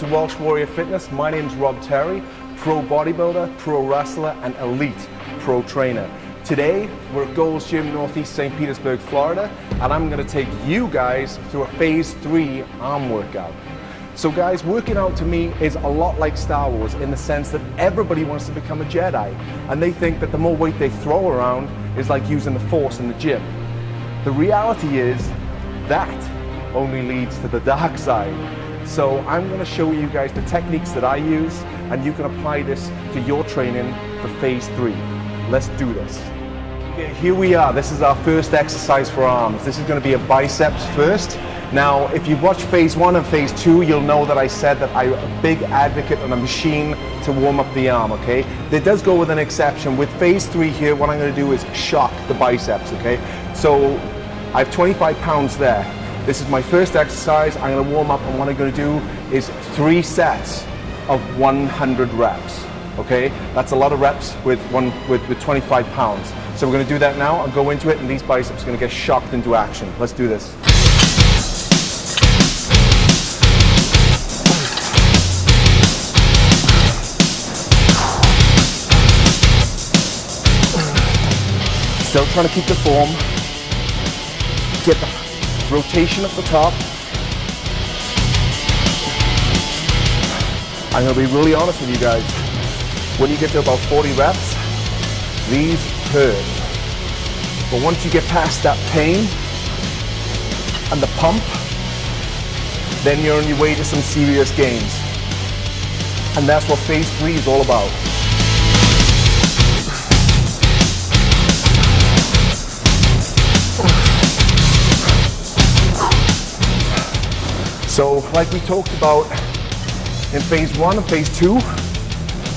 to Welsh Warrior Fitness. My name's Rob Terry, pro bodybuilder, pro wrestler, and elite pro trainer. Today, we're at Gold's Gym, Northeast St. Petersburg, Florida, and I'm gonna take you guys through a phase 3 arm workout. So guys, working out to me is a lot like Star Wars in the sense that everybody wants to become a Jedi, and they think that the more weight they throw around is like using the Force in the gym. The reality is that only leads to the dark side. So I'm going to show you guys the techniques that I use, and you can apply this to your training for phase 3. Let's do this. Okay, here we are. This is our first exercise for arms. This is going to be a biceps first. Now, if you've watched phase 1 and phase 2, you'll know that I said that I'm a big advocate on a machine to warm up the arm, okay? That does go with an exception. With phase 3 here, what I'm going to do is shock the biceps, okay? So I have 25 pounds there. This is my first exercise. I'm going to warm up, and what I'm going to do is 3 sets of 100 reps. Okay, that's a lot of reps with 25 pounds. So we're going to do that now. I'll go into it, and these biceps are going to get shocked into action. Let's do this. Still trying to keep the form. Get the rotation at the top. I'm going to be really honest with you guys. When you get to about 40 reps, these hurt. But once you get past that pain and the pump, then you're on your way to some serious gains. And that's what phase 3 is all about. So, like we talked about in phase 1 and phase 2,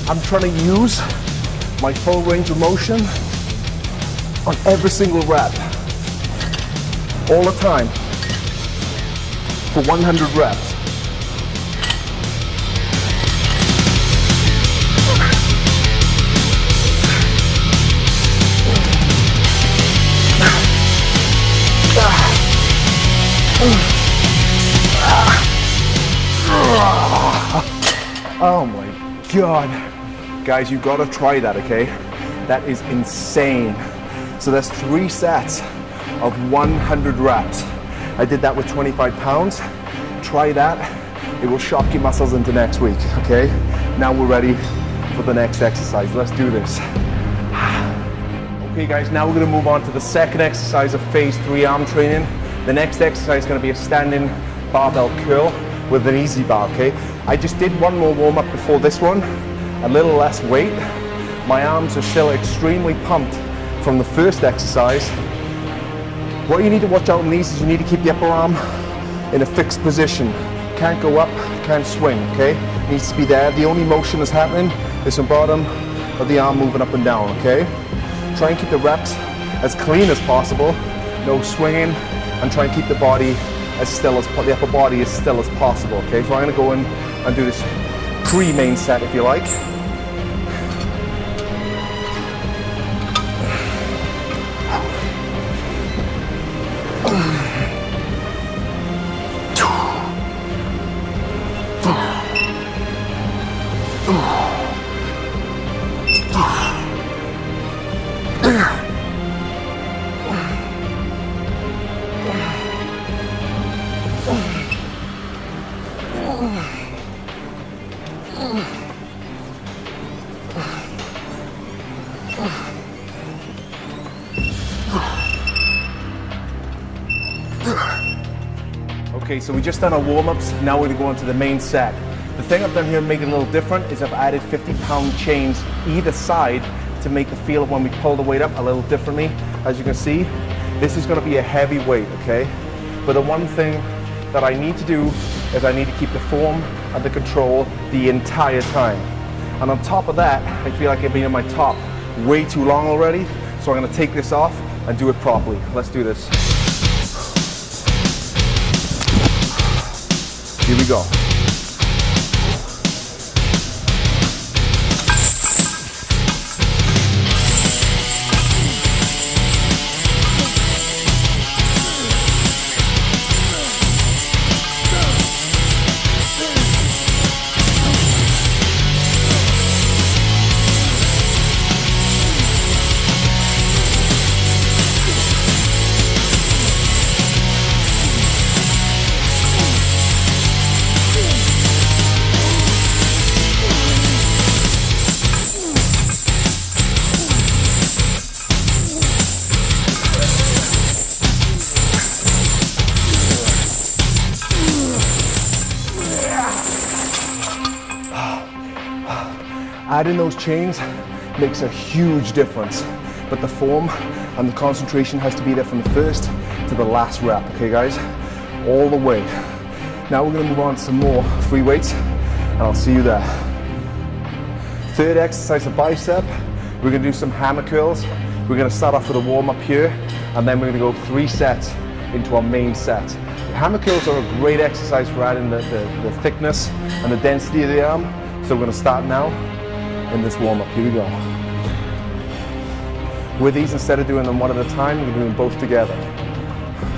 I'm trying to use my full range of motion on every single rep, all the time, for 100 reps. Oh my God. Guys, you gotta try that, okay? That is insane. So that's 3 sets of 100 reps. I did that with 25 pounds. Try that. It will shock your muscles into next week, okay? Now we're ready for the next exercise. Let's do this. Okay guys, now we're gonna move on to the second exercise of phase 3 arm training. The next exercise is gonna be a standing barbell curl with an easy bar, okay? I just did one more warm up before this one, a little less weight. My arms are still extremely pumped from the first exercise. What you need to watch out in these is you need to keep the upper arm in a fixed position. Can't go up, can't swing, okay? It needs to be there. The only motion that's happening is the bottom of the arm moving up and down, okay? Try and keep the reps as clean as possible, no swinging, and try and keep the body as still as, the upper body as still as possible, okay? So I'm gonna go in and do this pre-main set, if you like. Okay, so we just done our warm-ups, now we're gonna go on to the main set. The thing I've done here to make it a little different is I've added 50-pound chains either side to make the feel of when we pull the weight up a little differently. As you can see, this is gonna be a heavy weight, okay? But the one thing that I need to do is I need to keep the form and the control the entire time. And on top of that, I feel like I've been in my top way too long already, so I'm gonna take this off and do it properly. Let's do this. Here we go. Adding those chains makes a huge difference, but the form and the concentration has to be there from the first to the last rep, okay guys? All the way. Now we're gonna move on to some more free weights, and I'll see you there. Third exercise of bicep, we're gonna do some hammer curls. We're gonna start off with a warm up here, and then we're gonna go 3 sets into our main set. Hammer curls are a great exercise for adding the thickness and the density of the arm. So we're gonna start now in this warm up. Here we go. With these, instead of doing them one at a time, we're doing both together.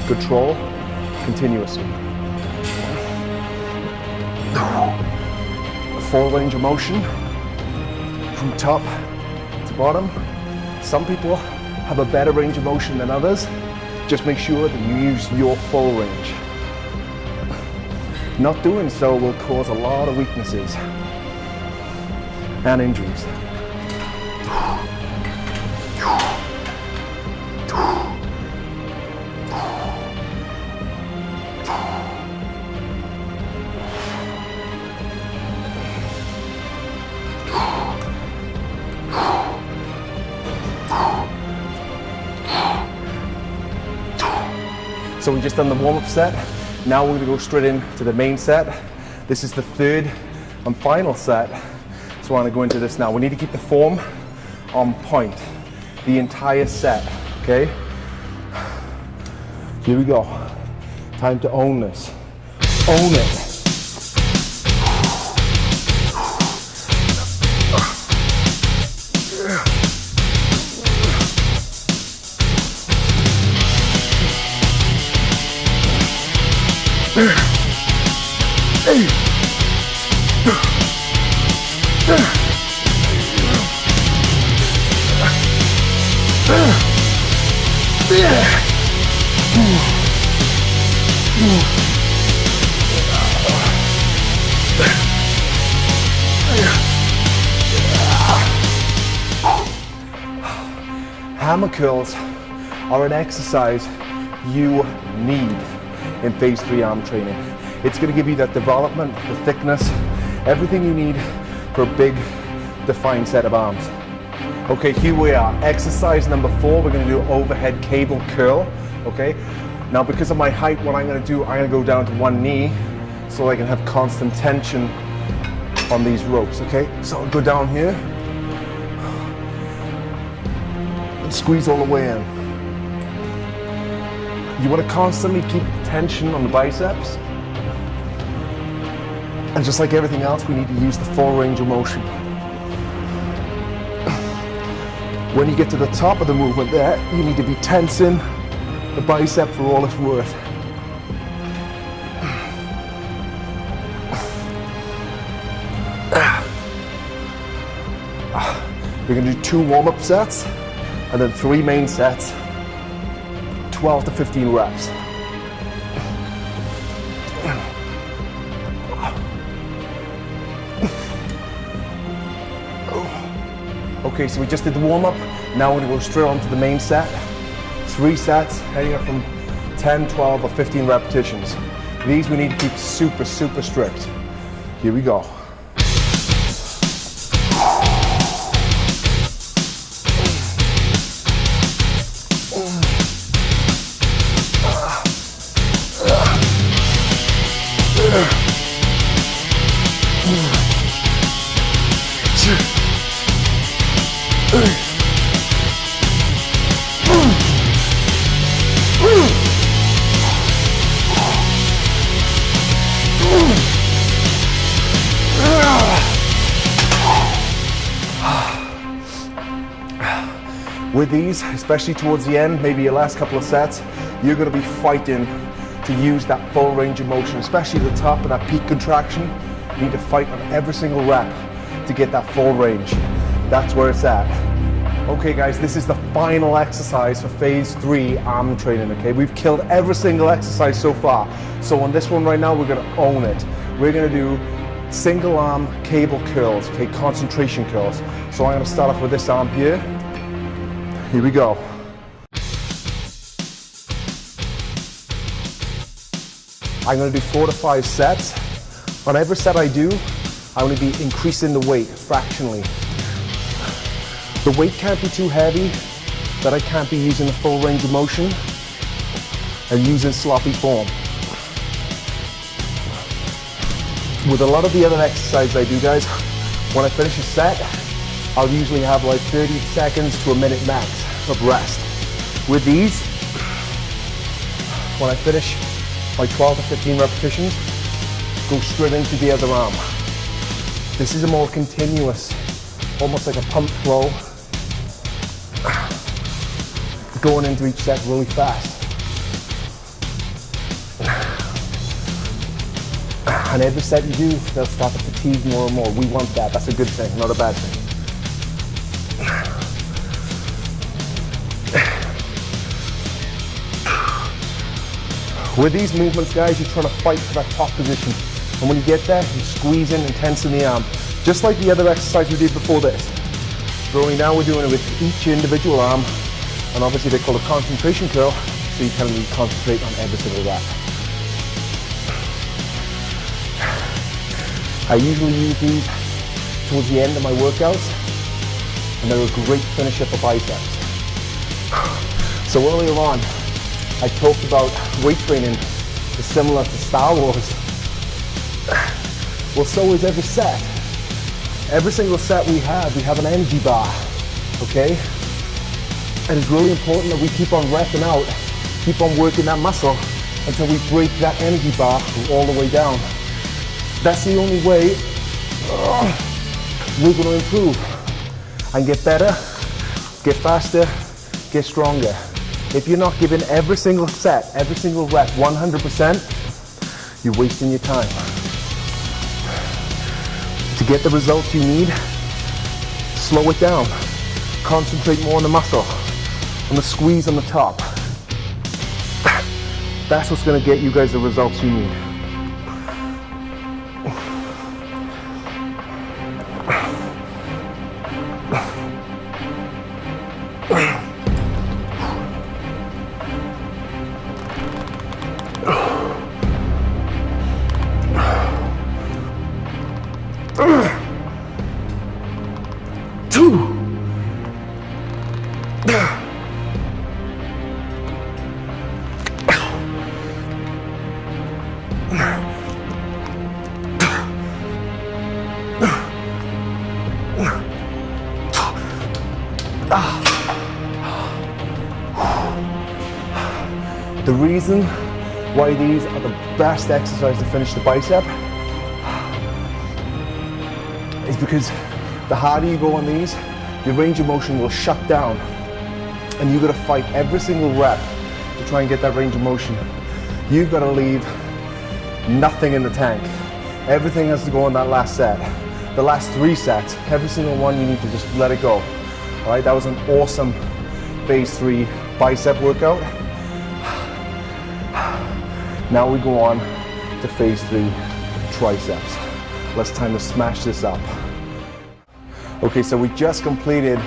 Control, continuously. Full range of motion from top to bottom. Some people have a better range of motion than others. Just make sure that you use your full range. Not doing so will cause a lot of weaknesses and injuries. So we just done the warm-up set. Now we're gonna go straight into the main set. This is the third and final set. So I wanna go into this now. We need to keep the form on point the entire set, okay? Here we go. Time to own this. Own it. Hammer curls are an exercise you need in phase 3 arm training. It's going to give you that development, the thickness, everything you need for a big defined set of arms. Okay, here we are. Exercise number 4, we're going to do overhead cable curl. Okay, now because of my height, what I'm going to do, I'm going to go down to one knee so I can have constant tension on these ropes. Okay, so I'll go down here and squeeze all the way in. You want to constantly keep tension on the biceps. And just like everything else, we need to use the full range of motion. When you get to the top of the movement there, you need to be tensing the bicep for all it's worth. We're going to do 2 warm-up sets and then 3 main sets, 12 to 15 reps. Okay, so we just did the warm-up. Now we're going to go straight on to the main set. 3 sets, heading up from 10, 12, or 15 repetitions. These we need to keep super, super strict. Here we go. With these, especially towards the end, maybe your last couple of sets, you're going to be fighting to use that full range of motion, especially at the top of that peak contraction. You need to fight on every single rep to get that full range. That's where it's at. Okay guys, this is the final exercise for phase 3 arm training, okay? We've killed every single exercise so far. So on this one right now, we're going to own it. We're going to do single arm cable curls, okay? Concentration curls. So I'm going to start off with this arm here. Here we go. I'm going to do 4 to 5 sets. On every set I do, I'm going to be increasing the weight fractionally. The weight can't be too heavy that I can't be using the full range of motion and using sloppy form. With a lot of the other exercises I do, guys, when I finish a set, I'll usually have like 30 seconds to a minute max of rest. With these, when I finish my 12 to 15 repetitions, go straight into the other arm. This is a more continuous, almost like a pump flow, going into each set really fast. And every set you do, they'll start to fatigue more and more. We want that. That's a good thing, not a bad thing. With these movements, guys, you're trying to fight for that top position. And when you get there, you squeeze in and tension the arm. Just like the other exercise we did before this. But only now we're doing it with each individual arm. And obviously they call it concentration curl, so you kind of need to concentrate on every single rep. I usually use these towards the end of my workouts, and they're a great finisher for biceps. So earlier on, I talked about weight training is similar to Star Wars. Well, so is every set. Every single set we have an energy bar, okay? And it's really important that we keep on repping out, keep on working that muscle until we break that energy bar all the way down. That's the only way we're going to improve and get better, get faster, get stronger. If you're not giving every single set, every single rep 100%, you're wasting your time. To get the results you need, slow it down. Concentrate more on the muscle, on the squeeze on the top. That's what's going to get you guys the results you need. The reason why these are the best exercise to finish the bicep is because the harder you go on these, your range of motion will shut down, and you've got to fight every single rep to try and get that range of motion. You've got to leave nothing in the tank. Everything has to go on that last set. The last 3 sets, every single one, you need to just let it go. All right, that was an awesome phase 3 bicep workout. Now we go on to phase 3 triceps. Let's time to smash this up. Okay, so we just completed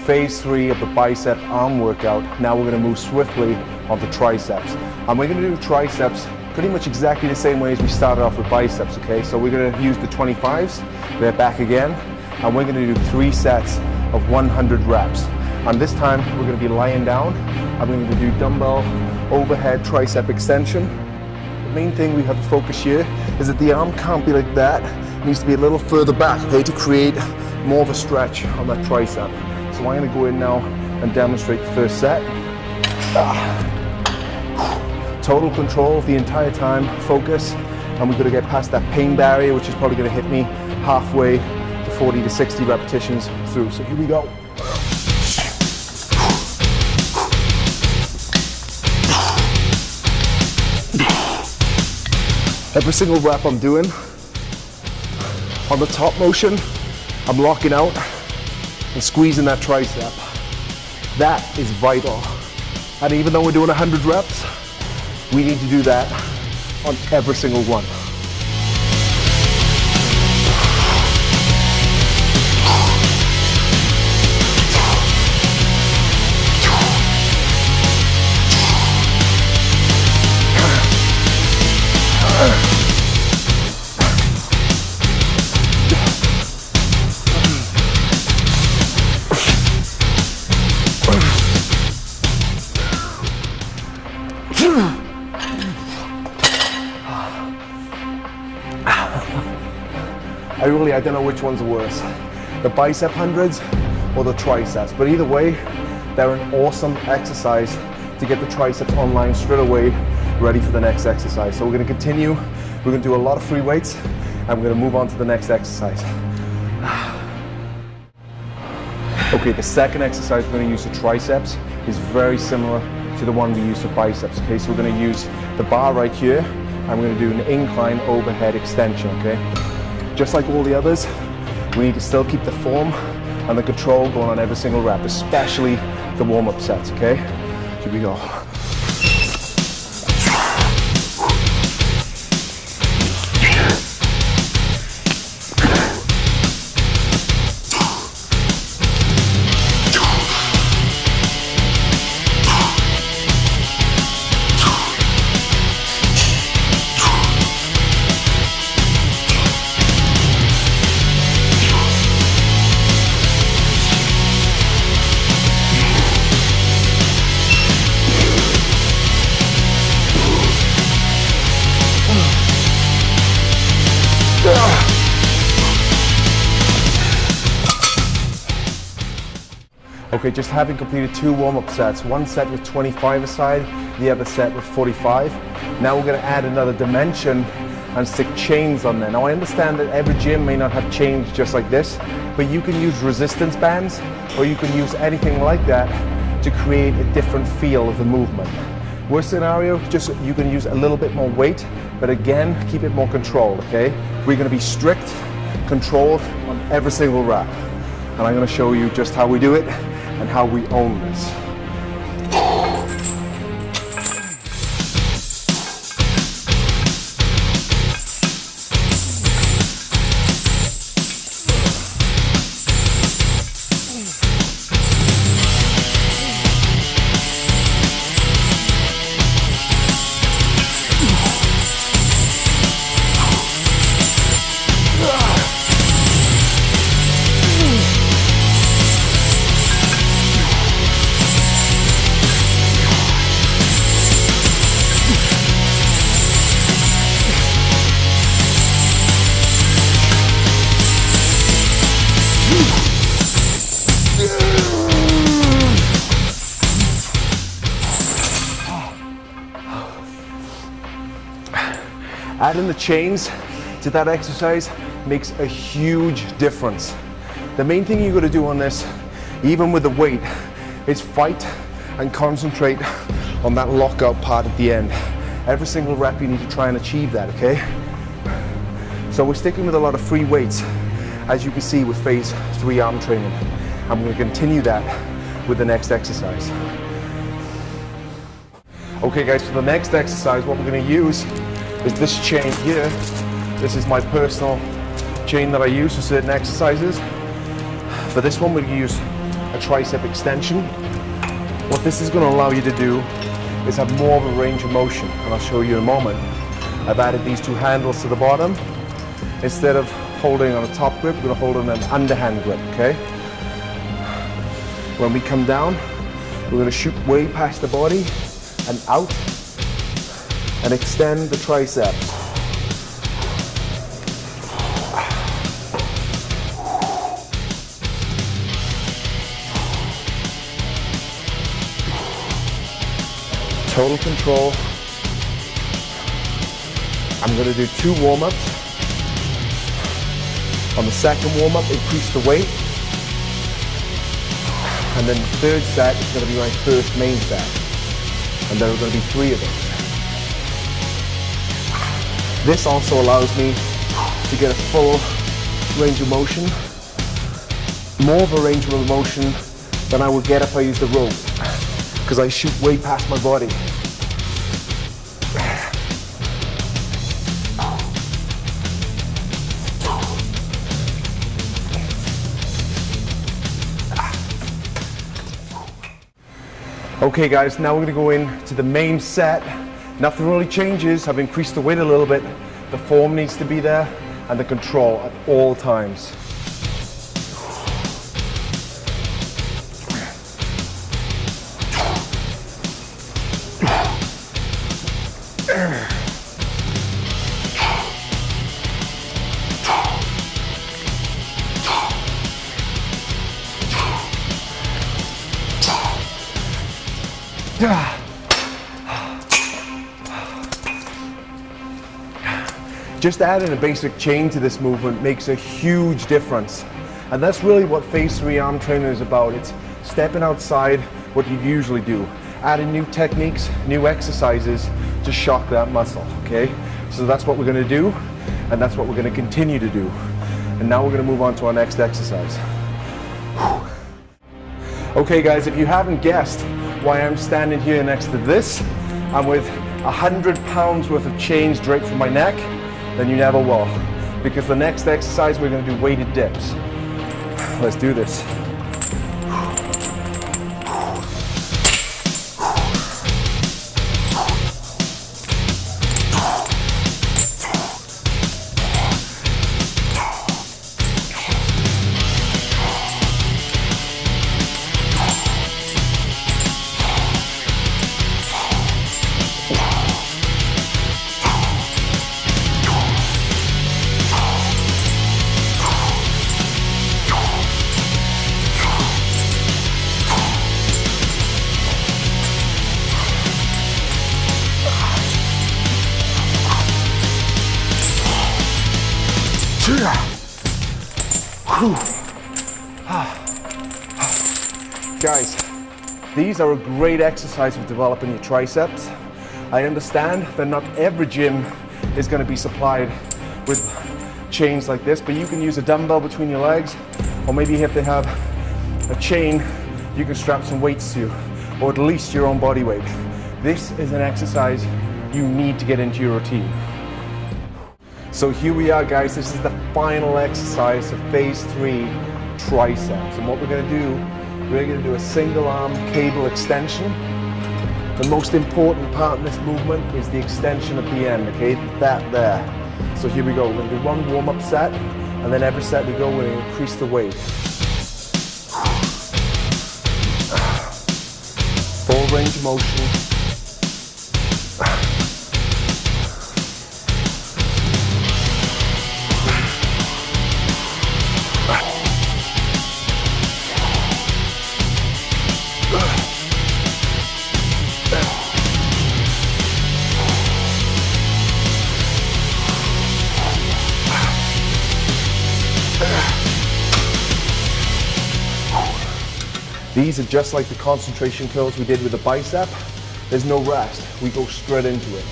phase 3 of the bicep arm workout. Now we're gonna move swiftly on to triceps. And we're gonna do triceps pretty much exactly the same way as we started off with biceps, okay? So we're gonna use the 25s, they're back again, and we're gonna do 3 sets of 100 reps. And this time we're gonna be lying down. I'm gonna do dumbbell overhead tricep extension. The main thing we have to focus here is that the arm can't be like that. It needs to be a little further back, okay, to create more of a stretch on that tricep. So I'm gonna go in now and demonstrate the first set. Total control the entire time, focus, and we're gonna get past that pain barrier, which is probably gonna hit me halfway to 40 to 60 repetitions through. So here we go. Every single rep I'm doing, on the top motion, I'm locking out and squeezing that tricep. That is vital. And even though we're doing 100 reps, we need to do that on every single one. I don't know which one's worse, the bicep hundreds or the triceps, but either way, they're an awesome exercise to get the triceps online straight away, ready for the next exercise. So we're gonna continue, we're gonna do a lot of free weights, and we're gonna move on to the next exercise. Okay, the second exercise we're gonna use for triceps is very similar to the one we use for biceps, okay? So we're gonna use the bar right here, and we're gonna do an incline overhead extension, okay? Just like all the others, we need to still keep the form and the control going on every single rep, especially the warm-up sets, okay? Here we go. Okay, just having completed 2 warm-up sets, one set with 25 aside, the other set with 45. Now we're going to add another dimension and stick chains on there. Now I understand that every gym may not have chains just like this, but you can use resistance bands or you can use anything like that to create a different feel of the movement. Worst scenario, just you can use a little bit more weight, but again, keep it more controlled, okay? We're going to be strict, controlled on every single rep. And I'm going to show you just how we do it and how we own this. Adding the chains to that exercise makes a huge difference. The main thing you got to do on this, even with the weight, is fight and concentrate on that lockout part at the end. Every single rep you need to try and achieve that, okay? So we're sticking with a lot of free weights, as you can see with phase 3 arm training. I'm going to continue that with the next exercise. Okay guys, for the next exercise, what we're going to use is this chain here. This is my personal chain that I use for certain exercises. For this one, we're going to use a tricep extension. What this is going to allow you to do is have more of a range of motion, and I'll show you in a moment. I've added these 2 handles to the bottom. Instead of holding on a top grip, we're going to hold on an underhand grip, okay? When we come down, we're going to shoot way past the body and out and extend the triceps. Total control. I'm going to do 2 warm-ups. On the second warm-up, increase the weight. And then the third set is going to be my first main set. And there are going to be 3 of them. This also allows me to get a full range of motion, more of a range of motion than I would get if I used a rope, because I shoot way past my body. Okay guys, now we're going to go into the main set. Nothing really changes. I've increased the weight a little bit. The form needs to be there and the control at all times. Just adding a basic chain to this movement makes a huge difference. And that's really what phase 3 arm training is about. It's stepping outside what you usually do, adding new techniques, new exercises to shock that muscle, okay? So that's what we're gonna do, and that's what we're gonna continue to do. And now we're gonna move on to our next exercise. Okay guys, if you haven't guessed why I'm standing here next to this, I'm with 100 pounds worth of chains draped from my neck, then you never will. Because the next exercise, we're gonna do weighted dips. Let's do this. Guys, these are a great exercise for developing your triceps. I understand that not every gym is going to be supplied with chains like this, but you can use a dumbbell between your legs, or maybe if they have a chain, you can strap some weights to, or at least your own body weight. This is an exercise you need to get into your routine. So here we are guys, this is the final exercise of phase 3 triceps. And what we're gonna do, we're gonna do a single arm cable extension. The most important part in this movement is the extension at the end, okay? That there. So here we go, we're gonna do one warm-up set, and then every set we go, we're gonna increase the weight. Full range of motion. These are just like the concentration curls we did with the bicep. There's no rest. We go straight into it.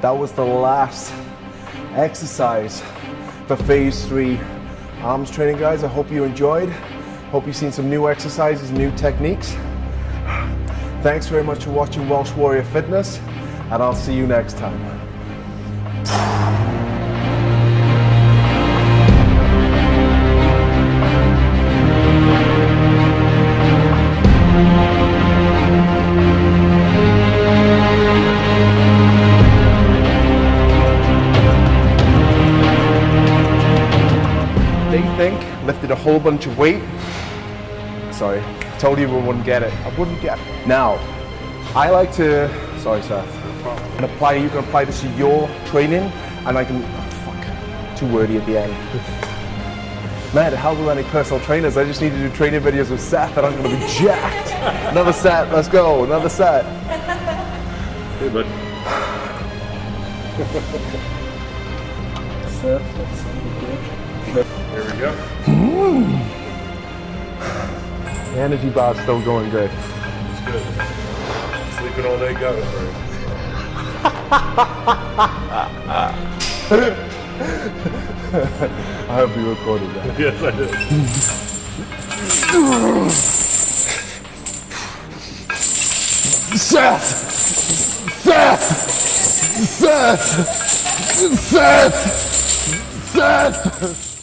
That was the last exercise for phase 3 arms training, guys. I hope you enjoyed. Hope you've seen some new exercises, new techniques. Thanks very much for watching Welsh Warrior Fitness, and I'll see you next time. Lifted a whole bunch of weight. Sorry, I told you we wouldn't get it. I wouldn't get it. Now, I like to, sorry Seth, you can apply this to your training, and I can, too wordy at the end. Man, how will any personal trainers? I just need to do training videos with Seth and I'm gonna be jacked. Another set, let's go, another set. Hey, bud. Seth, let's here we go. The energy bar's still going good. It's good. Sleeping all day got it, I hope you recorded that. Yes, I did. Seth! Seth! Seth! Seth! Seth!